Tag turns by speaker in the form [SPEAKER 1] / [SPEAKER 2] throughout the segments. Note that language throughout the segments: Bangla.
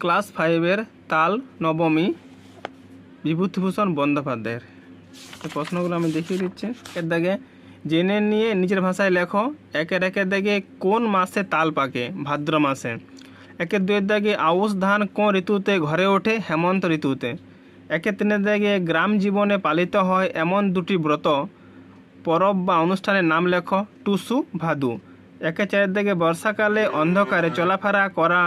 [SPEAKER 1] ক্লাস 5-এর তাল নবমী বিভূতিভূষণ বন্দ্যোপাধ্যায়ের। এই প্রশ্নগুলো আমি দেখিয়ে দিচ্ছি। এর দাগে জেনে নিয়ে নিজের ভাষায় লেখো। একের দাগে কোন মাসে তাল পাকে? ভাদ্র মাসে। 1-2 দাগে আউশ ধান কোন ঋতুতে ঘরে ওঠে? হেমন্ত ঋতুতে। 1-3 দাগে গ্রাম জীবনে পালিত হয় এমন দুটি ব্রত পরব বা অনুষ্ঠানের নাম লেখো। টুসু, ভাদু। 1-4 দাগে বর্ষাকালে অন্ধকারে চলাফেরা করা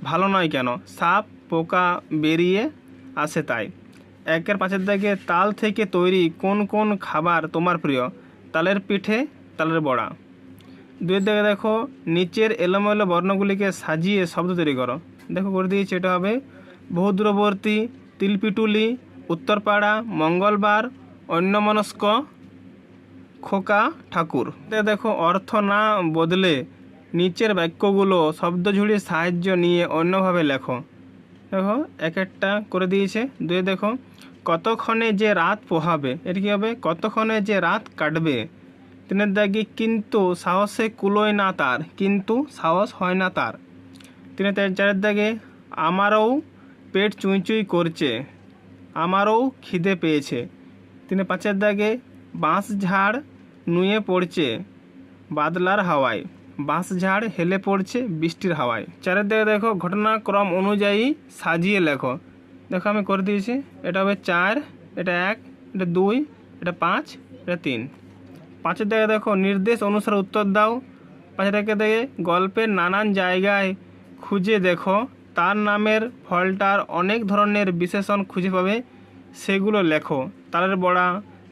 [SPEAKER 1] ভালো নয় কেন? সাপ পোকা বেরিয়ে আসে তাই। 1-5 দাগে তাল থেকে তৈরি কোন কোন খাবার তোমার প্রিয়? তালের পিঠে, তালের বড়া। 2 দাগে দেখো নিচের এলোমেলো বর্ণগুলিকে সাজিয়ে শব্দ তৈরি করো। দেখো করে দিয়েছি, এটা হবে বহুদূরবর্তী, তিলপিটুলি, উত্তরপাড়া, মঙ্গলবার, অন্যমনস্ক, খোকা ঠাকুর। দেখো অর্থ না বদলে নিচের বাক্যগুলো শব্দঝুড়ির সাহায্য নিয়ে অন্যভাবে লেখো। দেখো একটা করে দিয়েছে। 2 দেখো কতক্ষণে যে রাত পোহাবে, এটা কী হবে? কতক্ষণে যে রাত কাটবে। 3 দাগে কিন্তু সাহসে কুলোয় না তার, কিন্তু সাহস হয় না তার। 3-4 দাগে আমারও পেট চুঁই চুঁই করছে, আমারও খিদে পেয়েছে। 3-5 দাগে বাঁশ ঝাড় নুয়ে পড়ছে বাদলার হাওয়ায়, বাঁশ ঝাড় হেলে পড়ছে বৃষ্টির হাওয়ায়। 4 দাগে দেখো ঘটনাক্রম অনুযায়ী সাজিয়ে লেখো। দেখো আমি করে দিয়েছি, এটা হবে 4, এটা 1, এটা 2, এটা 5, এটা 3। 5 দাগে দেখো নির্দেশ অনুসারে উত্তর দাও। 5 দাগে গল্পের নানান জায়গায় খুঁজে দেখো, তার নামের ফলটার অনেক ধরনের বিশেষণ খুঁজে পাবে, সেগুলো লেখো। তালের বড়া,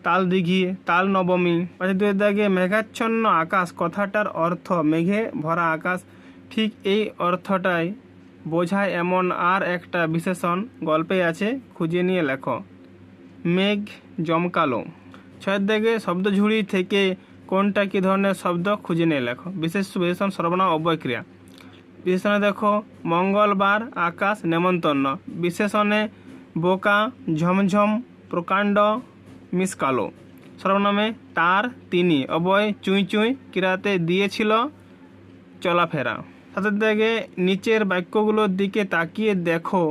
[SPEAKER 1] তাল দিঘি, তাল নবমী। 5 দাগে মেঘাচ্ছন্ন আকাশ কথাটার অর্থ মেঘে ভরা আকাশ, ঠিক এই অর্থটাই বোঝায় এমন আর একটা বিশেষণ গল্পে আছে, খুঁজে নিয়ে লেখো। মেঘ জমকালো। 6 দাগে শব্দঝুড়ি থেকে কোনটা কী ধরনের শব্দ খুঁজে নিয়ে লেখো। বিশেষণ সর্বনাম অব্যয়ক্রিয়া। বিশেষণে দেখো মঙ্গলবার, আকাশ, নেমন্তন্ন। বিশেষণে বোকা, ঝমঝম, প্রকাণ্ড, মিসকালো। সর্বনামে তার, তিনি। অব্যয় চুঁই চুঁই, কিরাতে দিয়েছিল চলাফেরা। 7 দাগে নিচের বাক্যগুলোর দিকে তাকিয়ে দেখো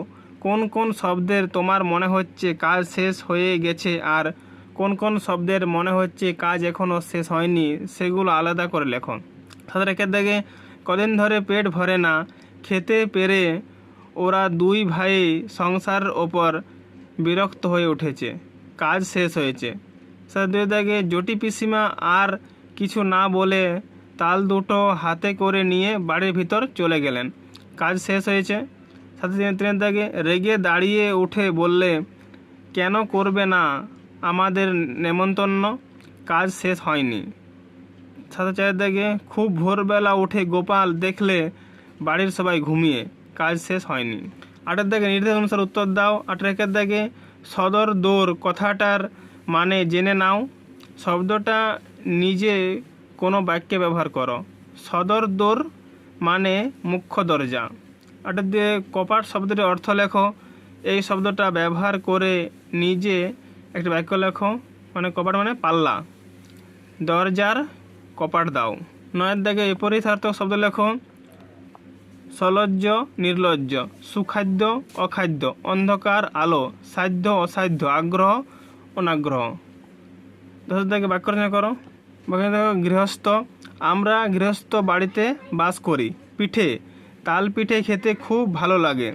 [SPEAKER 1] কোন কোন শব্দের তোমার মনে হচ্ছে কাজ শেষ হয়ে গেছে আর কোন কোন শব্দের মনে হচ্ছে কাজ এখনও শেষ হয়নি, সেগুলো আলাদা করে লেখো। 7 দাগে কদিন ধরে পেট ভরে না খেতে পেরে ওরা 2 ভাই সংসারের ওপর বিরক্ত হয়ে উঠেছে, কাজ শেষ হয়েছে। 2 দাগে জটি পিসিমা আর কিছু না বলে তাল দুটো হাতে করে নিয়ে বাড়ির ভিতর চলে গেলেন, কাজ শেষ হয়েছে। 3 দাগে রেগে দাঁড়িয়ে উঠে বললে, কেন করবে না আমাদের নেমন্তন্ন, কাজ শেষ হয়নি। 4 দাগে খুব ভোরবেলা উঠে গোপাল দেখলে বাড়ির সবাই ঘুমিয়ে, কাজ শেষ হয়নি। 8 দাগে নির্দেশ অনুসারে উত্তর দাও। 8 দাগে সদর দৌড় কথাটার মানে জেনে নাও, শব্দটা নিজে কোনো বাক্যে ব্যবহার করো। সদর দৌড় মানে মুখ্য দরজা। 8 দিয়ে কপাট শব্দটির অর্থ লেখো। এই শব্দটা ব্যবহার করে নিজে একটা বাক্য লেখো, মানে কপাট মানে পাল্লা, দরজার কপাট দাও। 9 দাগে বিপরীতার্থক শব্দ লেখো। সলজ্জ, নির্লজ্জ, সুখাদ্য, অখাদ্য, অন্ধকার, আলো, সাধ্য, অসাধ্য, আগ্রহ, অনাগ্রহ। 10 দাগে বাক্য রচনা করো। দেখো গৃহস্থ, আমরা গৃহস্থ বাড়িতে বাস করি। পিঠে, তাল পিঠে খেতে খুব ভালো লাগে।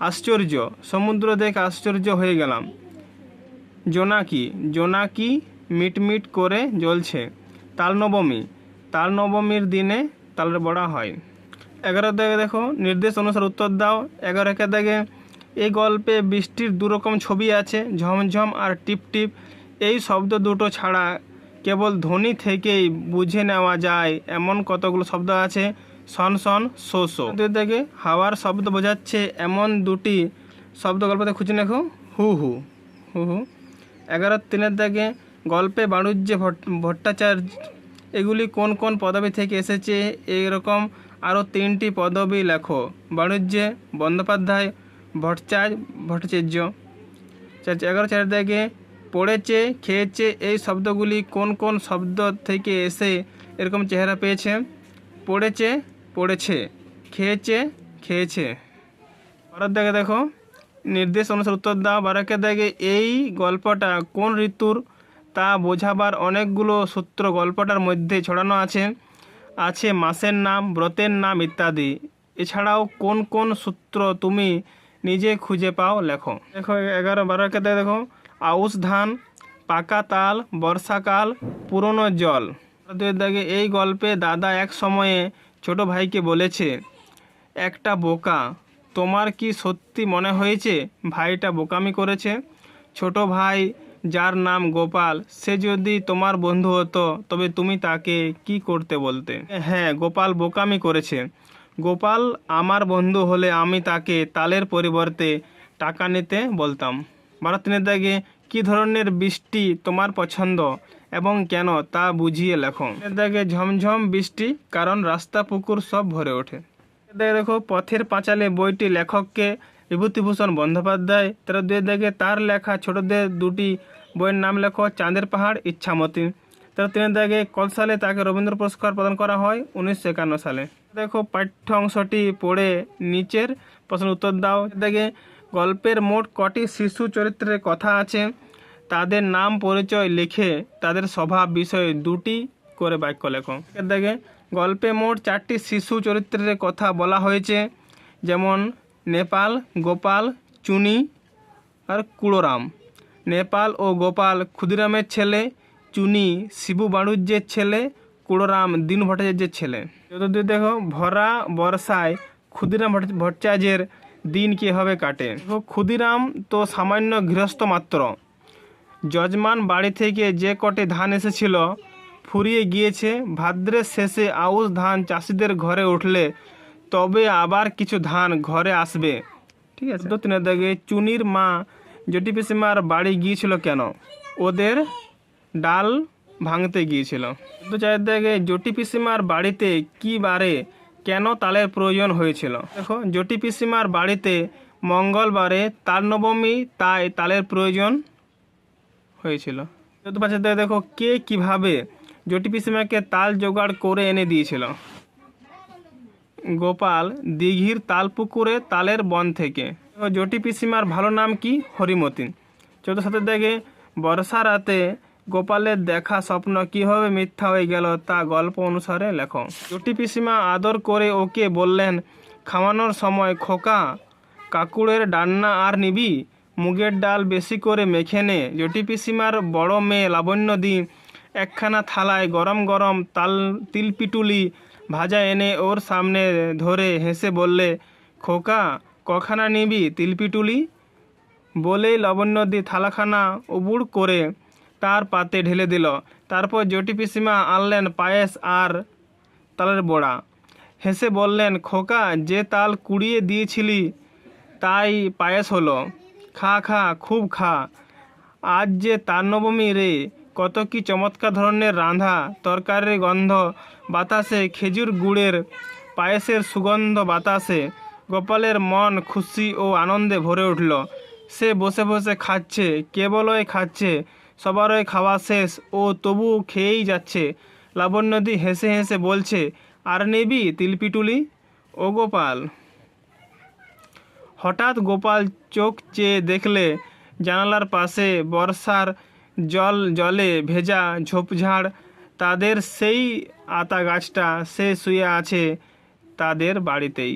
[SPEAKER 1] আশ্চর্য, সমুদ্র দেখে আশ্চর্য হয়ে গেলাম। জোনাকি, জোনাকি মিটমিট করে জ্বলছে। তাল নবমী, তাল নবমীর দিনে তালের বড়া হয়। 11 দাগে দেখো নির্দেশ অনুসারে উত্তর দাও। 11 দাগে এই গল্পে বৃষ্টির 2 রকম ছবি আছে, ঝমঝম আর টিপটিপ। এই শব্দ দুটো ছাড়া কেবল ধ্বনি থেকেই বুঝে নেওয়া যায় এমন কতগুলো শব্দ আছে, সনসন, শো শো। 2 দাগে হাওয়ার শব্দ বোঝাচ্ছে এমন 2টি শব্দ গল্পতে খুঁজে লেখো। হু হু, হু হু। 11-3 দাগে গল্পে বাণিজ্য ভট্টাচার্য, এগুলি কোন কোন পদবী থেকে এসেছে, এইরকম আরও 3টি পদবী লেখো। বাণিজ্যে বন্দ্যোপাধ্যায়, ভট্টাচার্য। 11-4 দাগে পড়েছে, খেয়েছে, এই শব্দগুলি কোন কোন শব্দ থেকে এসে এরকম চেহারা পেয়েছে? পড়েছে, পড়েছে, খেয়েছে, খেয়েছে। 12 দাগে দেখো নির্দেশ অনুসারে উত্তর দাও। 12 দাগে এই গল্পটা কোন ঋতুর তা বোঝাবার অনেকগুলো সূত্র গল্পটার মধ্যে ছড়ানো আছে মাসের নাম, ব্রতের নাম ইত্যাদি। এছাড়াও কোন কোন সূত্র তুমি নিজে খুঁজে পাও লেখো। দেখো 11-12 দেখো আউশ ধান, পাকা তাল, বর্ষাকাল, পুরনো জল। দাগে এই গল্পে দাদা এক সময়ে ছোট ভাইকে বলেছে, একটা বোকা। তোমার কি সত্যি মনে হয়েছে ভাইটা বোকামি করেছে? ছোট ভাই যার নাম গোপাল, সে যদি তোমার বন্ধু হতো তবে তুমি তাকে কি করতে বলতে? হ্যাঁ, গোপাল বোকামি করেছে। গোপাল আমার বন্ধু হলে আমি তাকে তালের পরিবর্তে টাকা নিতে বলতাম। 12 দাগে কী ধরনের বৃষ্টি তোমার পছন্দ এবং কেন তা বুঝিয়ে লেখো। দাগে ঝমঝম বৃষ্টি, কারণ রাস্তা পুকুর সব ভরে ওঠে। দেখো পথের পাঁচালী বইটি লেখককে বিভূতিভূষণ বন্দ্যোপাধ্যায়। 13 দাগে তার লেখা ছোটদের দুটি বইয়ের নাম লেখো, চাঁদের পাহাড়, ইচ্ছামতি। 13 দাগে কত সালে তাকে রবীন্দ্র পুরস্কার প্রদান করা হয়? 1951 সালে। দেখো পাঠ্য অংশটি পড়ে নিচের প্রশ্নের উত্তর দাও। দাগে গল্পের মোট কটি শিশু চরিত্রের কথা আছে? তাদের নাম পরিচয় লিখে তাদের স্বভাব বিষয়ে 2টি করে বাক্য লেখো। দাগে গল্পে মোট 4টি শিশু চরিত্রের কথা বলা হয়েছে, যেমন নেপাল, গোপাল, চুনি আর কুড়োরাম। নেপাল ও গোপাল ক্ষুদিরামের ছেলে, চুনি শিবু বাণুজ্যের ছেলে, কুড়োরাম দীন ভট্টাচার্যের ছেলে। যদি দেখো ভরা বর্ষায় ক্ষুদিরাম ভট্টাচার্যের দিন কীভাবে কাটে। ক্ষুদিরাম তো সামান্য গৃহস্থ মাত্র। যজমান বাড়ি থেকে যে কটে ধান এসেছিল ফুরিয়ে গিয়েছে। ভাদ্রের শেষে আউশ ধান চাষিদের ঘরে উঠলে তবে আবার কিছু ধান ঘরে আসবে। ঠিক আছে। 3 দাগে চুনির মা জটি পিসিমার বাড়ি গিয়েছিল কেন? ওদের ডাল ভাঙতে গিয়েছিল। 4 দাগে জটি পিসিমার বাড়িতে কী বারে কেন তালের প্রয়োজন হয়েছিল? দেখো জটি পিসিমার বাড়িতে মঙ্গলবারে তাল নবমী, তাই তালের প্রয়োজন হয়েছিল। 5 দাগে দেখো কে কিভাবে জটি পিসিমাকে তাল জোগাড় করে এনে দিয়েছিল? গোপাল দিঘির তাল পুকুরে তালের বন থেকে। জটি পিসিমার ভালো নাম কি? হরিমতি। 14 দাগে বর্ষা রাতে গোপালের দেখা স্বপ্ন কিভাবে মিথ্যা হয়ে গেল তা গল্প অনুসারে লেখো। জটি পিসিমা আদর করে ওকে বললেন খাওয়ানোর সময়, খোকা কাকুড়ের ডান্না আর নিবি? মুগের ডাল বেশি করে মেখে নে। জটি পিসিমার বড় মেয়ে লাবণ্যদি একখানা থালায় গরম গরম তিলপিটুলি ভাজা এনে ওর সামনে ধরে হেসে বললে, খোকা কখানা নিবি তিলপিটুলি? বলেই লাবণ্যদি থালাখানা উবুড় করে তার পাতে ঢেলে দিল। তারপর জটি পিসিমা আনলেন পায়েস আর তালের বড়া। হেসে বললেন, খোকা যে তাল কুড়িয়ে দিয়েছিলি তাই পায়েস হলো। খা খা, খুব খা। আজ যে তাল নবমী রে, কত কি চমৎকার ধরনের রাঁধা তরকারির গন্ধ বাতাসে, খেজুর গুড়ের পায়েসের সুগন্ধ বাতাসে। গোপালের মন খুশি ও আনন্দে ভরে উঠল। সে বসে বসে খাচ্ছে, কেবলই খাচ্ছে। সবারই খাওয়া শেষ, ও তবু খেয়েই যাচ্ছে। লাবণ্যদি হেসে হেসে বলছে, আর নেবি তিলপিটুলি? ও গোপাল। হঠাৎ গোপাল চোখ চেয়ে দেখলে জানালার পাশে বর্ষার জলে ভেজা ঝোপঝাড়, তাদের সেই আতা গাছটা, সে শুয়ে আছে তাদের বাড়িতেই।